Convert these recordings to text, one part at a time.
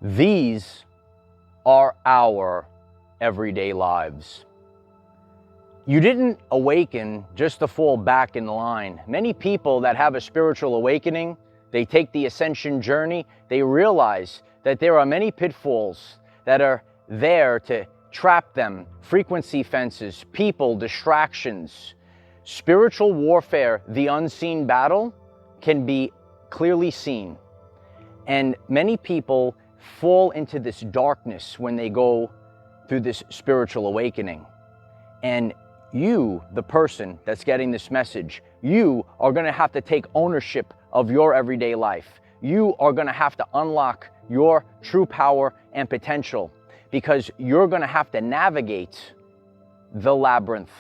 These are our everyday lives. You didn't awaken just to fall back in line. Many people that have a spiritual awakening, they take the ascension journey, they realize that there are many pitfalls that are there to trap them. Frequency fences, people, distractions. Spiritual warfare, the unseen battle, can be clearly seen. And many people fall into this darkness when they go through this spiritual awakening. And you, the person that's getting this message, you are going to have to take ownership of your everyday life. You are going to have to unlock your true power and potential, because you're going to have to navigate the labyrinth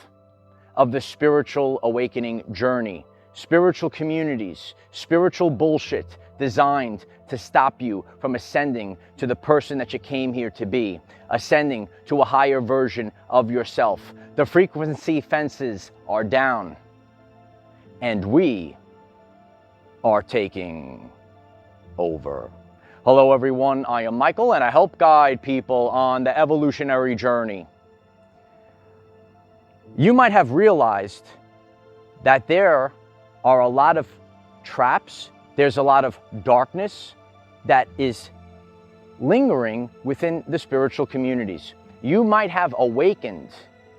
of the spiritual awakening journey. Spiritual communities, spiritual bullshit designed to stop you from ascending to the person that you came here to be, ascending to a higher version of yourself. The frequency fences are down, and we are taking over. Hello everyone, I am Michael, and I help guide people on the evolutionary journey. You might have realized that there are a lot of traps, there's a lot of darkness that is lingering within the spiritual communities. You might have awakened.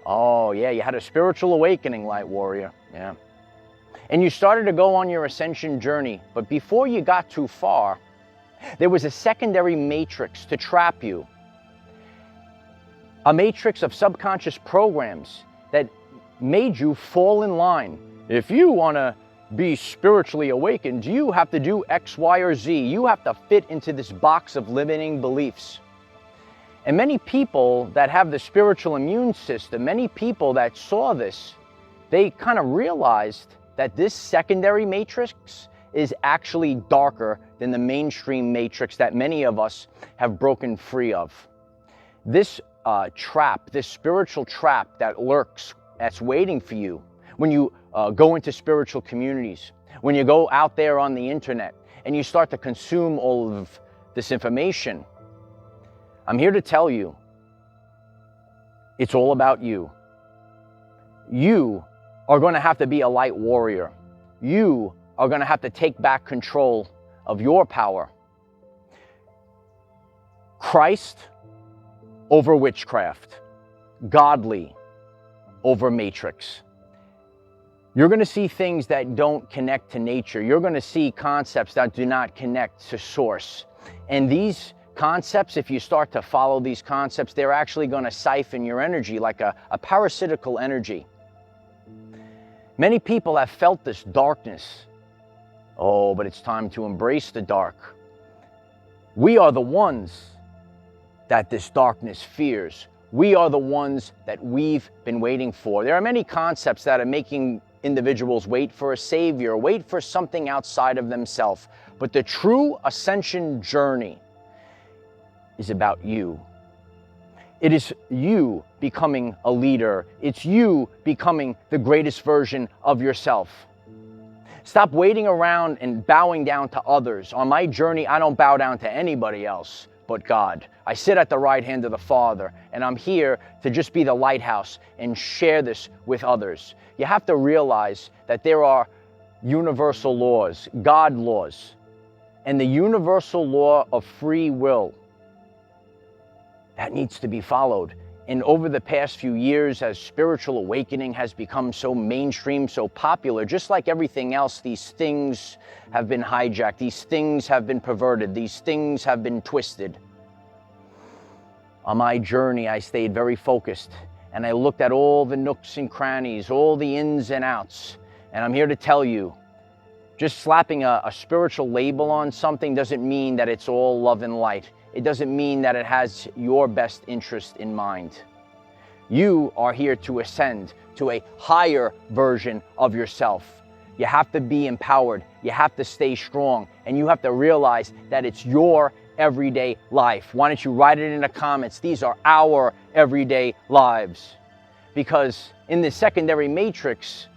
Oh yeah, you had a spiritual awakening, light warrior. Yeah. And you started to go on your ascension journey, but before you got too far, there was a secondary matrix to trap you. A matrix of subconscious programs that made you fall in line. If you want to be spiritually awakened, you have to do X, Y, or Z. You have to fit into this box of limiting beliefs. And many people that have the spiritual immune system, many people that saw this, they kind of realized that this secondary matrix is actually darker than the mainstream matrix that many of us have broken free of. This trap, this spiritual trap that lurks, that's waiting for you when you go into spiritual communities, when you go out there on the internet and you start to consume all of this information. I'm here to tell you, it's all about you. You are going to have to be a light warrior. You are going to have to take back control of your power. Christ over witchcraft. Godly over matrix. You're going to see things that don't connect to nature. You're going to see concepts that do not connect to source. And these concepts, if you start to follow these concepts, they're actually going to siphon your energy like a parasitical energy. Many people have felt this darkness. Oh, but it's time to embrace the dark. We are the ones that this darkness fears. We are the ones that we've been waiting for. There are many concepts that are making individuals wait for a savior, wait for something outside of themselves. But the true ascension journey is about you. It is you becoming a leader. It's you becoming the greatest version of yourself. Stop waiting around and bowing down to others. On my journey, I don't bow down to anybody else but God. I sit at the right hand of the Father, and I'm here to just be the lighthouse and share this with others. You have to realize that there are universal laws, God laws, and the universal law of free will that needs to be followed. And over the past few years, as spiritual awakening has become so mainstream, so popular, just like everything else, these things have been hijacked, these things have been perverted, these things have been twisted. On my journey, I stayed very focused, and I looked at all the nooks and crannies, all the ins and outs. And I'm here to tell you, just slapping a spiritual label on something doesn't mean that it's all love and light. It doesn't mean that it has your best interest in mind. You are here to ascend to a higher version of yourself. You have to be empowered. You have to stay strong. And you have to realize that it's your everyday life. Why don't you write it in the comments? These are our everyday lives. Because in the secondary matrix,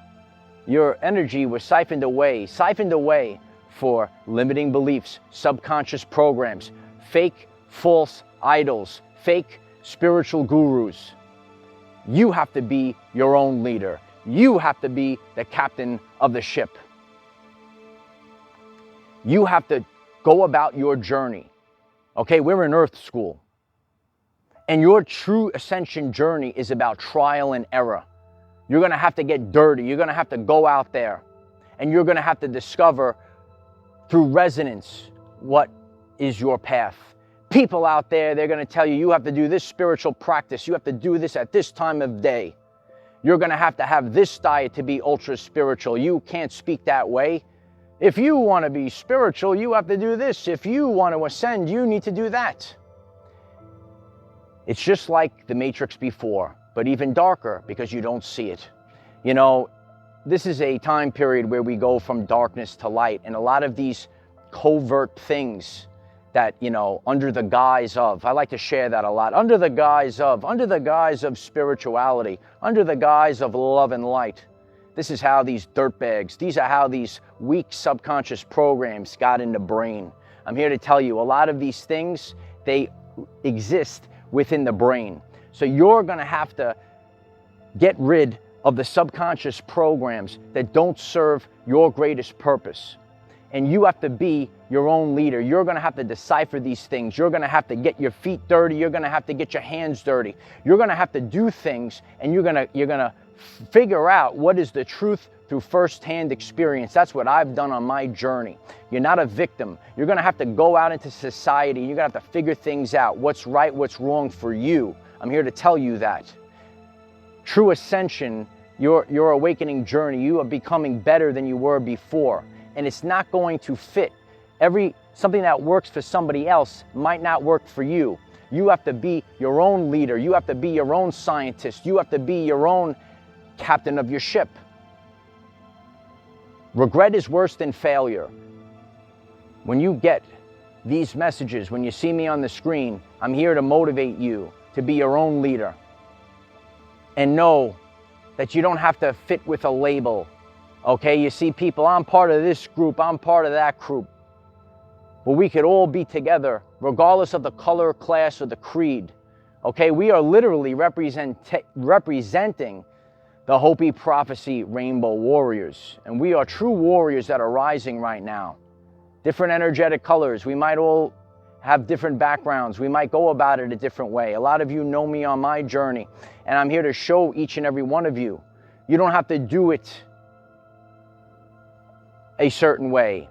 your energy was siphoned away for limiting beliefs, subconscious programs, fake false idols, fake spiritual gurus. You have to be your own leader. You have to be the captain of the ship. You have to go about your journey. Okay, we're in Earth School. And your true ascension journey is about trial and error. You're going to have to get dirty. You're going to have to go out there. And you're going to have to discover through resonance what is your path. People out there, they're going to tell you, you have to do this spiritual practice. You have to do this at this time of day. You're going to have this diet to be ultra spiritual. You can't speak that way. If you want to be spiritual, you have to do this. If you want to ascend, you need to do that. It's just like the Matrix before, but even darker because you don't see it. You know, this is a time period where we go from darkness to light, and a lot of these covert things that, you know, under the guise of, I like to share that a lot, under the guise of spirituality, under the guise of love and light. This is how these dirtbags, these are how these weak subconscious programs got in the brain. I'm here to tell you, a lot of these things, they exist within the brain. So you're going to have to get rid of the subconscious programs that don't serve your greatest purpose. And you have to be your own leader. You're going to have to decipher these things. You're going to have to get your feet dirty. You're going to have to get your hands dirty. You're going to have to do things, and you're going to figure out what is the truth through firsthand experience. That's what I've done on my journey. You're not a victim. You're going to have to go out into society. You're going to have to figure things out. What's right, what's wrong for you. I'm here to tell you that. True ascension, your awakening journey, you are becoming better than you were before. And it's not going to fit. Something that works for somebody else might not work for you. You have to be your own leader. You have to be your own scientist. You have to be your own captain of your ship. Regret is worse than failure. When you get these messages, when you see me on the screen, I'm here to motivate you to be your own leader. And know that you don't have to fit with a label. Okay, you see people, I'm part of this group, I'm part of that group. But we could all be together, regardless of the color, class, or the creed. Okay, we are literally representing the Hopi Prophecy Rainbow Warriors. And we are true warriors that are rising right now. Different energetic colors. We might all have different backgrounds. We might go about it a different way. A lot of you know me on my journey, and I'm here to show each and every one of you. You don't have to do it a certain way,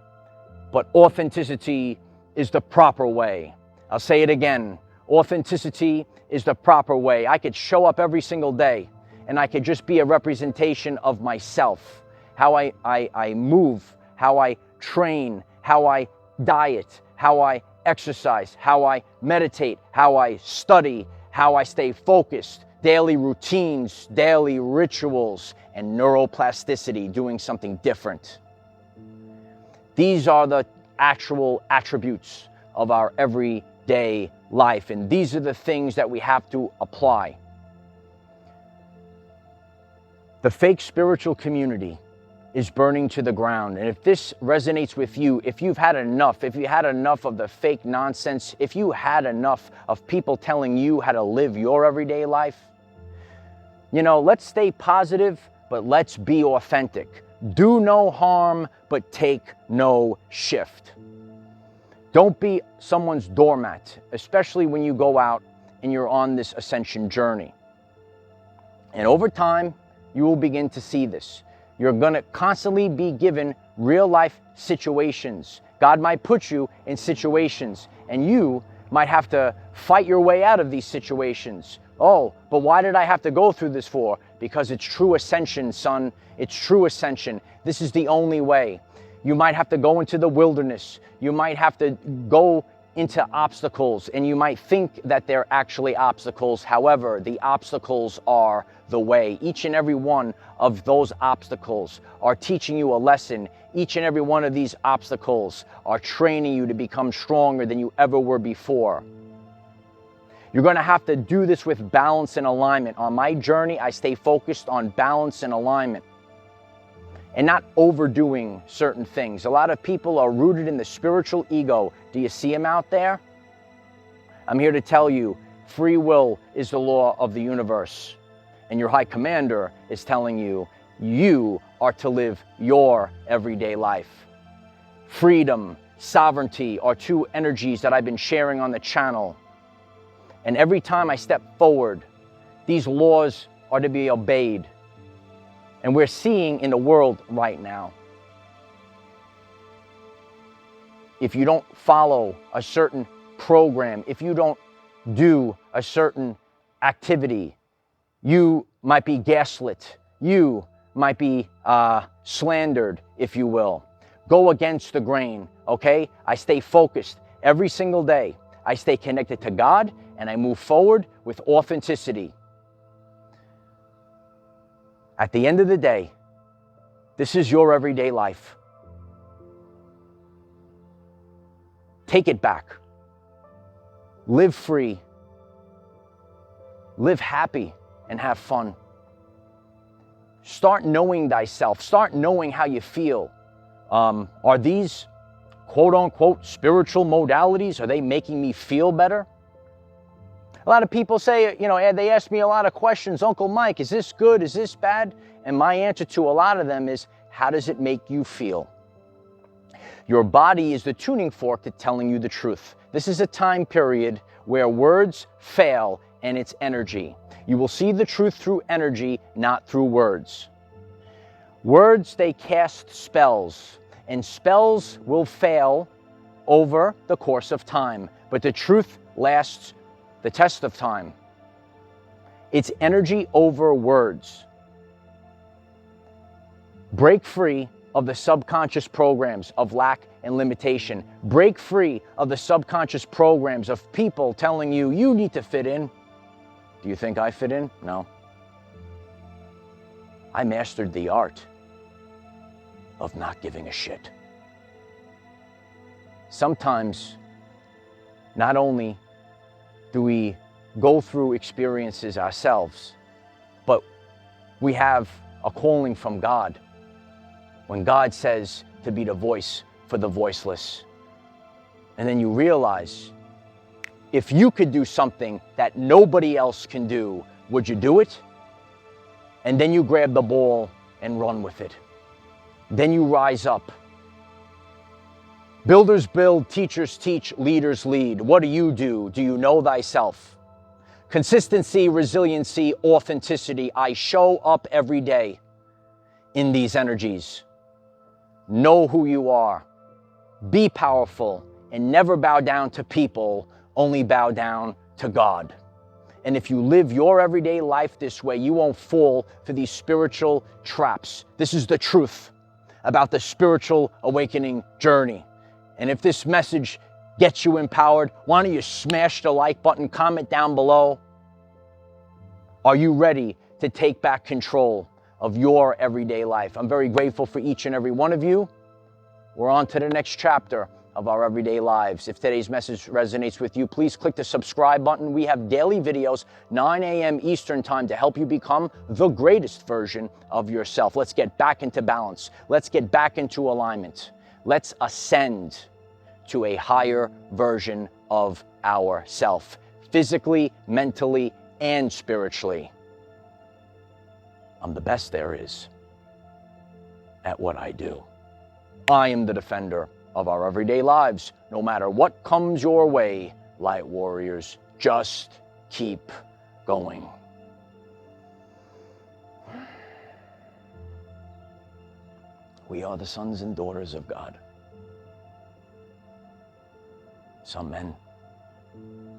but authenticity is the proper way. I'll say it again. Authenticity is the proper way. I could show up every single day, and I could just be a representation of myself. How I move, how I train, how I diet, how I exercise, how I meditate, how I study, how I stay focused, daily routines, daily rituals, and neuroplasticity, doing something different. These are the actual attributes of our everyday life, and these are the things that we have to apply. The fake spiritual community is burning to the ground, and if this resonates with you, if you had enough of the fake nonsense, if you had enough of people telling you how to live your everyday life, you know, let's stay positive, but let's be authentic. Do no harm, but take no shift. Don't be someone's doormat, especially when you go out and you're on this ascension journey. And over time, you will begin to see this. You're going to constantly be given real life situations. God might put you in situations, and you might have to fight your way out of these situations. Oh, but why did I have to go through this for? Because it's true ascension, son. It's true ascension. This is the only way. You might have to go into the wilderness. You might have to go into obstacles, and you might think that they're actually obstacles. However, the obstacles are the way. Each and every one of those obstacles are teaching you a lesson. Each and every one of these obstacles are training you to become stronger than you ever were before. You're going to have to do this with balance and alignment. On my journey, I stay focused on balance and alignment and not overdoing certain things. A lot of people are rooted in the spiritual ego. Do you see them out there? I'm here to tell you, free will is the law of the universe. And your high commander is telling you, you are to live your everyday life. Freedom, sovereignty are two energies that I've been sharing on the channel. And every time I step forward, these laws are to be obeyed. And we're seeing in the world right now, if you don't follow a certain program, if you don't do a certain activity, you might be gaslit. You might be slandered, if you will. Go against the grain, okay? I stay focused every single day. I stay connected to God, and I move forward with authenticity. At the end of the day, this is your everyday life. Take it back. Live free. Live happy and have fun. Start knowing thyself. Start knowing how you feel. Are these quote-unquote spiritual modalities, are they making me feel better? A lot of people say, they ask me a lot of questions. Uncle Mike, is this good? Is this bad? And my answer to a lot of them is, how does it make you feel? Your body is the tuning fork to telling you the truth. This is a time period where words fail and it's energy. You will see the truth through energy, not through words. Words, they cast spells, and spells will fail over the course of time, but the truth lasts the test of time. It's energy over words. Break free of the subconscious programs of lack and limitation. Break free of the subconscious programs of people telling you, you need to fit in. Do you think I fit in? No. I mastered the art of not giving a shit. Sometimes, not only do we go through experiences ourselves, but we have a calling from God. When God says to be the voice for the voiceless. And then you realize, if you could do something that nobody else can do, would you do it? And then you grab the ball and run with it. Then you rise up. Builders build, teachers teach, leaders lead. What do? Do you know thyself? Consistency, resiliency, authenticity. I show up every day in these energies. Know who you are. Be powerful and never bow down to people, only bow down to God. And if you live your everyday life this way, you won't fall for these spiritual traps. This is the truth about the spiritual awakening journey. And if this message gets you empowered, why don't you smash the like button, comment down below. Are you ready to take back control of your everyday life? I'm very grateful for each and every one of you. We're on to the next chapter of our everyday lives. If today's message resonates with you, please click the subscribe button. We have daily videos, 9 a.m. Eastern time, to help you become the greatest version of yourself. Let's get back into balance. Let's get back into alignment. Let's ascend to a higher version of ourself, physically, mentally, and spiritually. I'm the best there is at what I do. I am the defender of our everyday lives. No matter what comes your way, light warriors, just keep going. We are the sons and daughters of God. Some men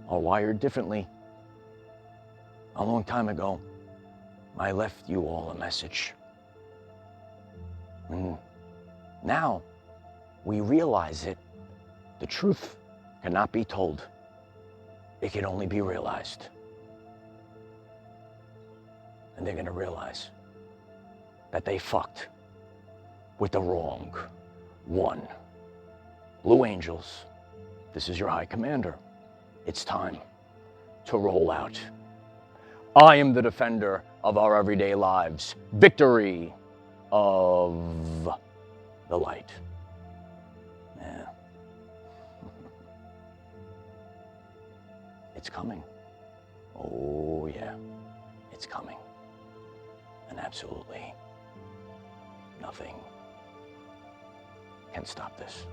are wired differently. A long time ago, I left you all a message. And now we realize it. The truth cannot be told. It can only be realized. And they're going to realize that they fucked with the wrong one. Blue Angels, this is your High Commander. It's time to roll out. I am the defender of our everyday lives. Victory of the light. Yeah. It's coming. Oh yeah, it's coming. And absolutely nothing can stop this.